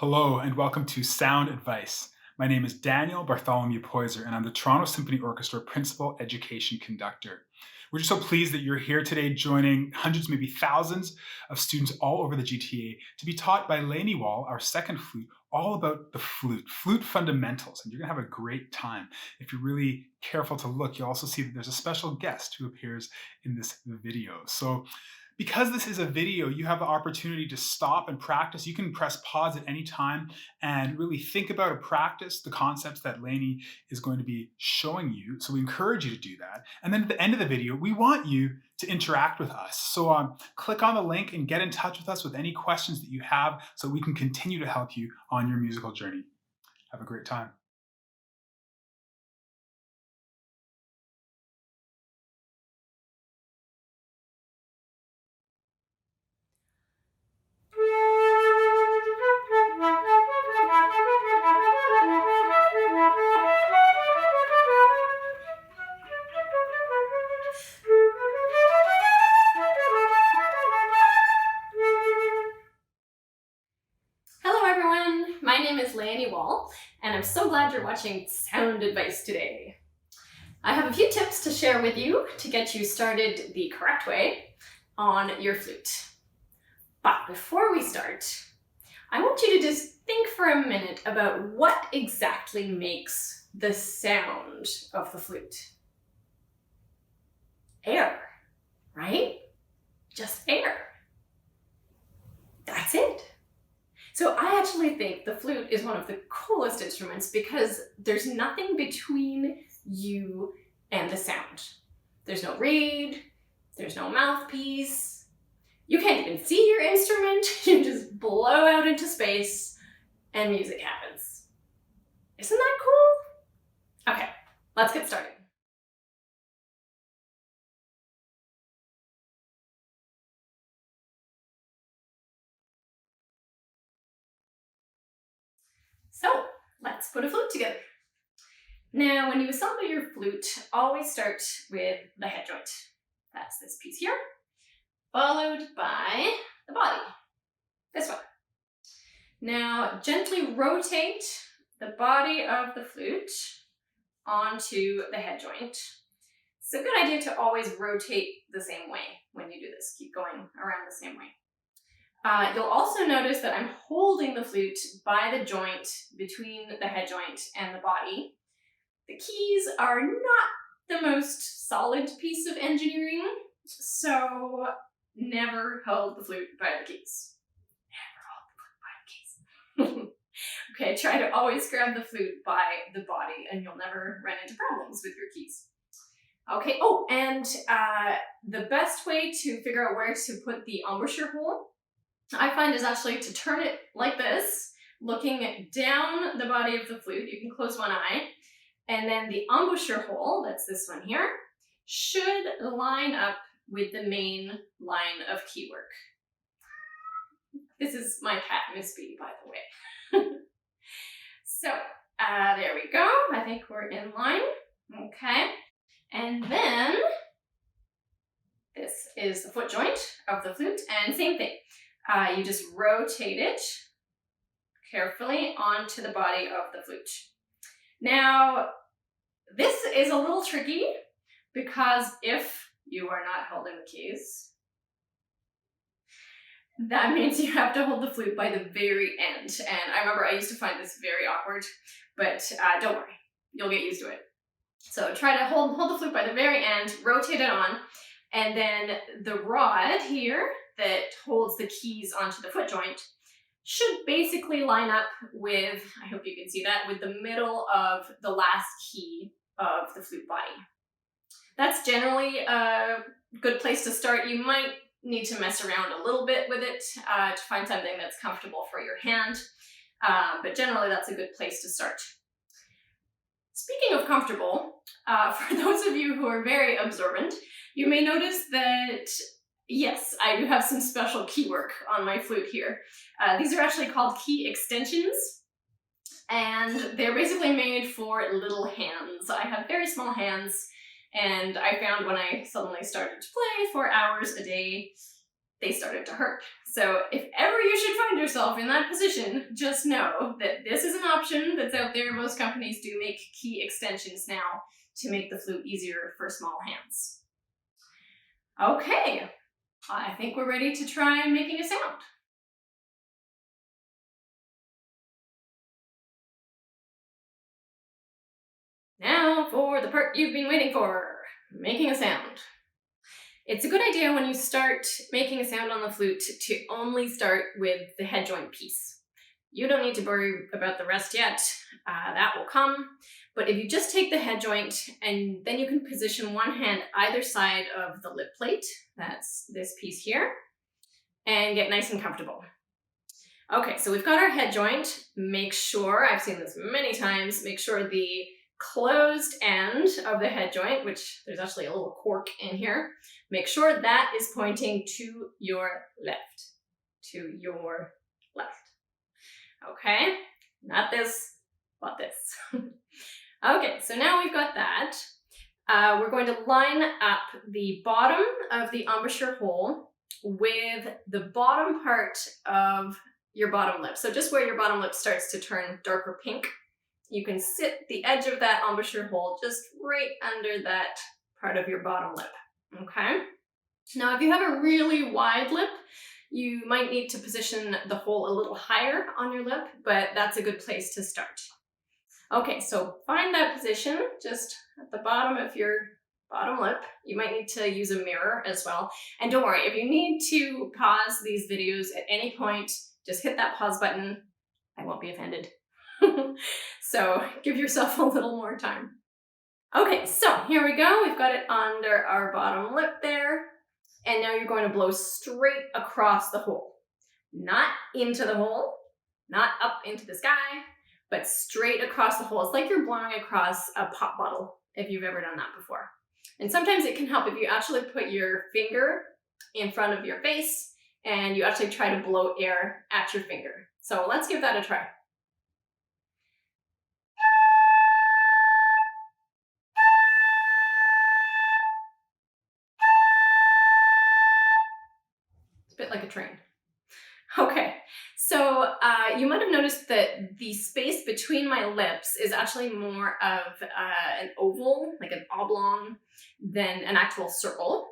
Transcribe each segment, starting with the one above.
Hello and welcome to Sound Advice. My name is Daniel Bartholomew Poyser and I'm the Toronto Symphony Orchestra Principal Education Conductor. We're just so pleased that you're here today joining hundreds, maybe thousands of students all over the GTA to be taught by Leonie Wall, our second flute, all about the flute fundamentals. And you're going to have a great time. If you're really careful to look, you'll also see that there's a special guest who appears in this video. So because this is a video, you have the opportunity to stop and practice. You can press pause at any time and really think about or practice the concepts that Leonie is going to be showing you. So we encourage you to do that. And then at the end of the video, we want you to interact with us. So click on the link and get in touch with us with any questions that you have so we can continue to help you on your musical journey. Have a great time. My name is Leonie Wall, and I'm so glad you're watching Sound Advice today. I have a few tips to share with you to get you started the correct way on your flute. But before we start, I want you to just think for a minute about what exactly makes the sound of the flute. Air, right? Just air. That's it. So I actually think the flute is one of the coolest instruments because there's nothing between you and the sound. There's no reed, there's no mouthpiece. You can't even see your instrument. You just blow out into space and music happens. Isn't that cool? Okay, let's get started. So let's put a flute together. Now, when you assemble your flute, always start with the head joint. That's this piece here, followed by the body, this one. Now, gently rotate the body of the flute onto the head joint. It's a good idea to always rotate the same way when you do this. Keep going around the same way. You'll also notice that I'm holding the flute by the joint between the head joint and the body. The keys are not the most solid piece of engineering, so never hold the flute by the keys. Never hold the flute by the keys. Okay, try to always grab the flute by the body and you'll never run into problems with your keys. Okay, oh, and the best way to figure out where to put the embouchure hole I find is actually to turn it like this, looking down the body of the flute. You can close one eye, and then the embouchure hole, that's this one here, should line up with the main line of keywork. This is my cat, Miss B, by the way. So, there we go. I think we're in line. Okay. And then, this is the foot joint of the flute, and same thing. You just rotate it carefully onto the body of the flute. Now, this is a little tricky because if you are not holding the keys, that means you have to hold the flute by the very end. And I remember I used to find this very awkward, but don't worry, you'll get used to it. So try to hold the flute by the very end, rotate it on, and then the rod here that holds the keys onto the foot joint should basically line up with, I hope you can see that, with the middle of the last key of the flute body. That's generally a good place to start. You might need to mess around a little bit with it to find something that's comfortable for your hand, but generally that's a good place to start. Speaking of comfortable, for those of you who are very observant, you may notice that yes, I do have some special key work on my flute here. These are actually called key extensions, and they're basically made for little hands. I have very small hands, and I found when I suddenly started to play for hours a day, they started to hurt. So if ever you should find yourself in that position, just know that this is an option that's out there. Most companies do make key extensions now to make the flute easier for small hands. Okay, I think we're ready to try making a sound. Now for the part you've been waiting for, making a sound. It's a good idea when you start making a sound on the flute to only start with the head joint piece. You don't need to worry about the rest yet, that will come. But if you just take the head joint and then you can position one hand either side of the lip plate, that's this piece here, and get nice and comfortable. Okay, so we've got our head joint. Make sure, I've seen this many times, make sure the closed end of the head joint, which there's actually a little cork in here, make sure that is pointing to your left. To your left. Okay, not this, but this. Okay, so now we've got that. We're going to line up the bottom of the embouchure hole with the bottom part of your bottom lip. So just where your bottom lip starts to turn darker pink, you can sit the edge of that embouchure hole just right under that part of your bottom lip, okay? Now, if you have a really wide lip, you might need to position the hole a little higher on your lip, but that's a good place to start. Okay, so find that position just at the bottom of your bottom lip. You might need to use a mirror as well. And don't worry, if you need to pause these videos at any point, just hit that pause button. I won't be offended. So give yourself a little more time. Okay, so here we go. We've got it under our bottom lip there. And now you're going to blow straight across the hole. Not into the hole, not up into the sky, but straight across the hole. It's like you're blowing across a pop bottle, if you've ever done that before. And sometimes it can help if you actually put your finger in front of your face and you actually try to blow air at your finger. So let's give that a try. It's a bit like a train. Okay, so you might have noticed that the space between my lips is actually more of an oval, like an oblong, than an actual circle.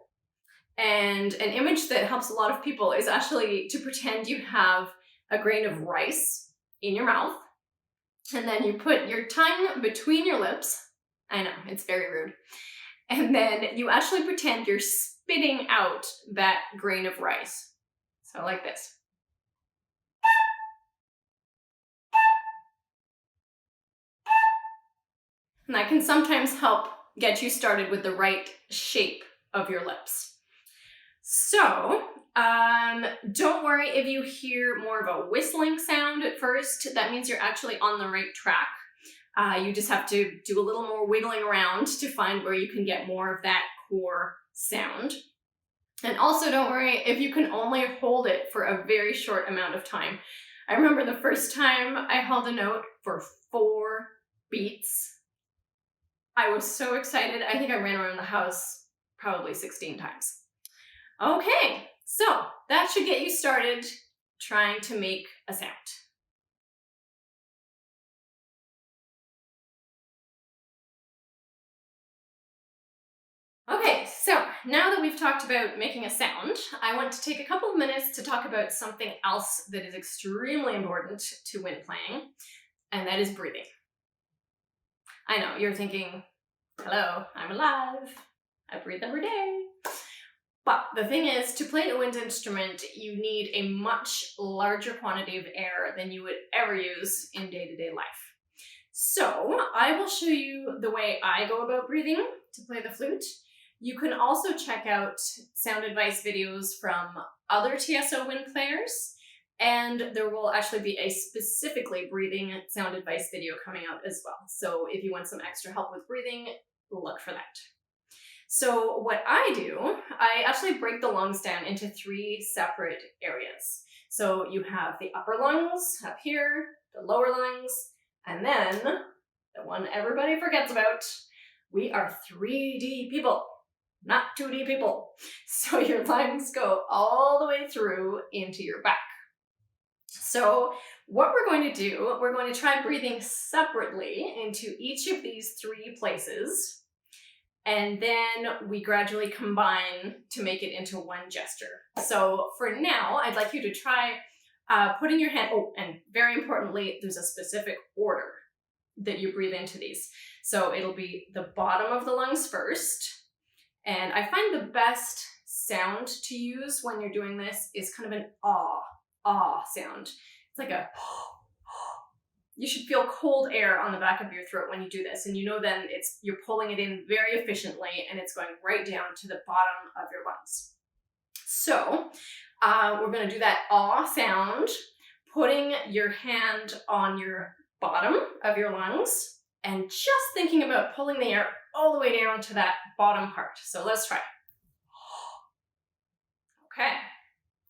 And an image that helps a lot of people is actually to pretend you have a grain of rice in your mouth, and then you put your tongue between your lips. I know, it's very rude. And then you actually pretend you're spitting out that grain of rice. So like this. And that can sometimes help get you started with the right shape of your lips. So, don't worry if you hear more of a whistling sound at first. That means you're actually on the right track. You just have to do a little more wiggling around to find where you can get more of that core sound. And also don't worry if you can only hold it for a very short amount of time. I remember the first time I held a note for 4 beats. I was so excited. I think I ran around the house probably 16 times. Okay, so that should get you started trying to make a sound. Okay, so now that we've talked about making a sound, I want to take a couple of minutes to talk about something else that is extremely important to when playing, and that is breathing. I know, you're thinking, hello, I'm alive, I breathe every day. But the thing is, to play a wind instrument, you need a much larger quantity of air than you would ever use in day-to-day life. So I will show you the way I go about breathing to play the flute. You can also check out sound advice videos from other TSO wind players, and there will actually be a specifically breathing sound advice video coming out as well. So if you want some extra help with breathing, look for that. So what I do, I actually break the lungs down into 3 separate areas. So you have the upper lungs up here, the lower lungs, and then the one everybody forgets about, we are 3D people. not 2D people. So your lungs go all the way through into your back. So what we're going to do, we're going to try breathing separately into each of these 3 places. And then we gradually combine to make it into one gesture. So for now, I'd like you to try putting your hand, oh, and very importantly, there's a specific order that you breathe into these. So it'll be the bottom of the lungs first. And I find the best sound to use when you're doing this is kind of an ah sound. It's like a, you should feel cold air on the back of your throat when you do this. And you know then you're pulling it in very efficiently and it's going right down to the bottom of your lungs. So we're going to do that ah sound, putting your hand on your bottom of your lungs and just thinking about pulling the air all the way down to that bottom part. So let's try. Okay,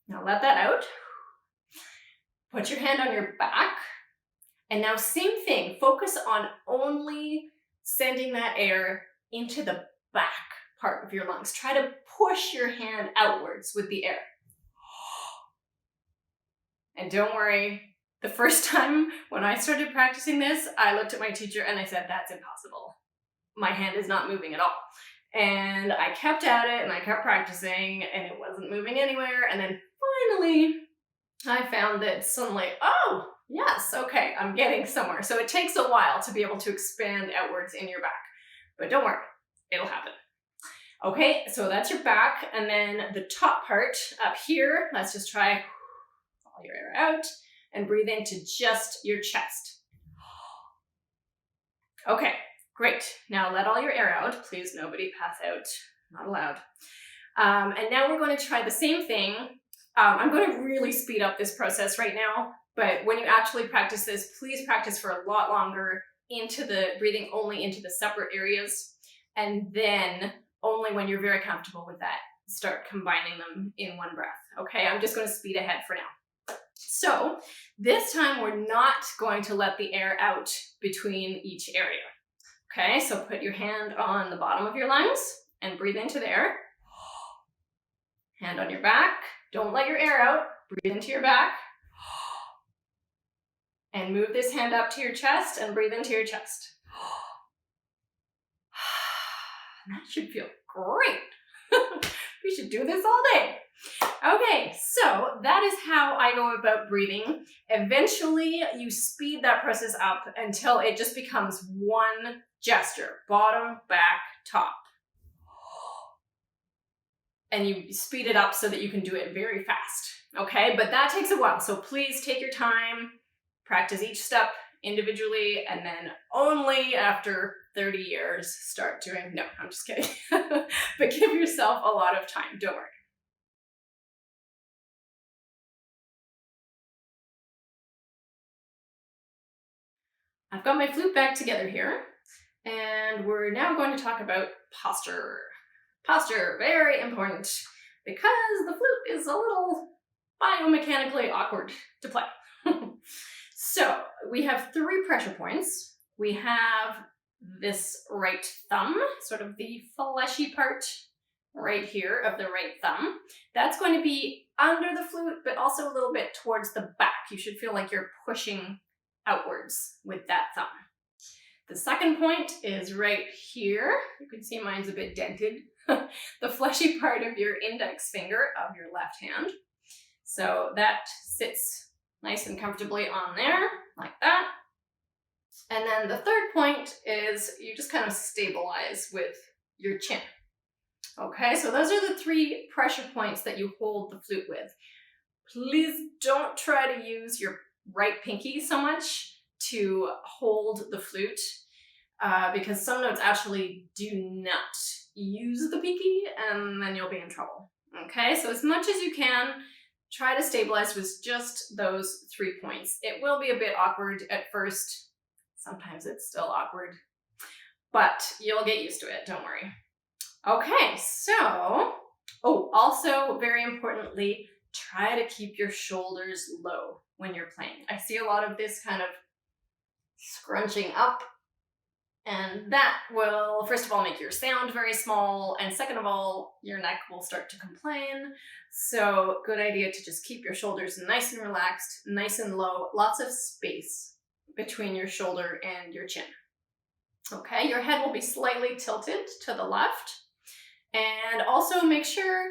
now let that out. Put your hand on your back. And now same thing, focus on only sending that air into the back part of your lungs. Try to push your hand outwards with the air. And don't worry, the first time when I started practicing this, I looked at my teacher and I said, that's impossible. My hand is not moving at all. And I kept at it and I kept practicing and it wasn't moving anywhere. And then finally, I found that suddenly, oh, yes, okay, I'm getting somewhere. So it takes a while to be able to expand outwards in your back. But don't worry, it'll happen. Okay, so that's your back. And then the top part up here, let's just try all your air out and breathe into just your chest. Okay, great. Now let all your air out. Please, nobody pass out. Not allowed. And now we're going to try the same thing. I'm going to really speed up this process right now, but when you actually practice this, please practice for a lot longer into the breathing only into the separate areas. And then only when you're very comfortable with that, start combining them in one breath. Okay, I'm just going to speed ahead for now. So this time we're not going to let the air out between each area. Okay, so put your hand on the bottom of your lungs and breathe into the air. Hand on your back. Don't let your air out. Breathe into your back. And move this hand up to your chest and breathe into your chest. That should feel great. We should do this all day. Okay, so that is how I go about breathing. Eventually, you speed that process up until it just becomes one gesture. Bottom, back, top. And you speed it up so that you can do it very fast. Okay, but that takes a while. So please take your time, practice each step individually, and then only after 30 years start doing, no, I'm just kidding. But give yourself a lot of time, don't worry. I've got my flute back together here, and we're now going to talk about posture. Posture, very important, because the flute is a little biomechanically awkward to play. So we have 3 pressure points. We have this right thumb, sort of the fleshy part right here of the right thumb. That's going to be under the flute, but also a little bit towards the back. You should feel like you're pushing outwards with that thumb. The second point is right here. You can see mine's a bit dented. The fleshy part of your index finger of your left hand. So that sits nice and comfortably on there, like that. And then the third point is you just kind of stabilize with your chin. Okay, so those are the 3 pressure points that you hold the flute with. Please don't try to use your right pinky so much to hold the flute, because some notes actually do not use the pinky, and then you'll be in trouble. Okay, so as much as you can, try to stabilize with just those 3 points. It will be a bit awkward at first. Sometimes it's still awkward, but you'll get used to it, don't worry. Okay, so, also very importantly, try to keep your shoulders low when you're playing. I see a lot of this kind of scrunching up, And that will, first of all, make your sound very small, and second of all, your neck will start to complain. So good idea to just keep your shoulders nice and relaxed, nice and low, lots of space between your shoulder and your chin. Okay, your head will be slightly tilted to the left. And also make sure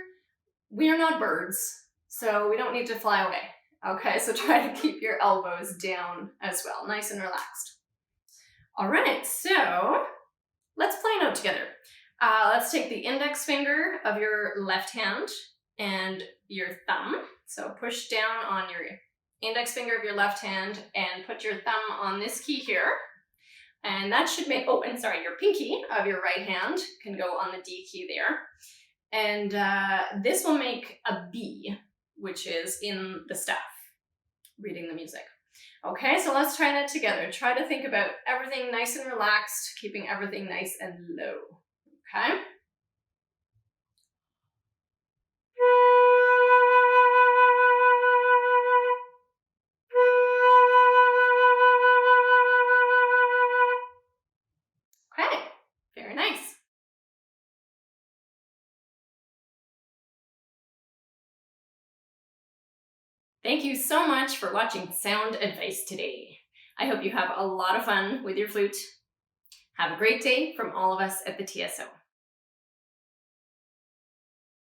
we are not birds, so we don't need to fly away. Okay, so try to keep your elbows down as well, nice and relaxed. All right, so let's play a note together. Let's take the index finger of your left hand and your thumb. So push down on your index finger of your left hand and put your thumb on this key here. And that should make, oh, and sorry, your pinky of your right hand can go on the D key there. And this will make a B, which is in the staff, reading the music. Okay, so let's try that together. Try to think about everything nice and relaxed, keeping everything nice and low. Okay? Okay, very nice. Thank you so much for watching Sound Advice today. I hope you have a lot of fun with your flute. Have a great day from all of us at the TSO.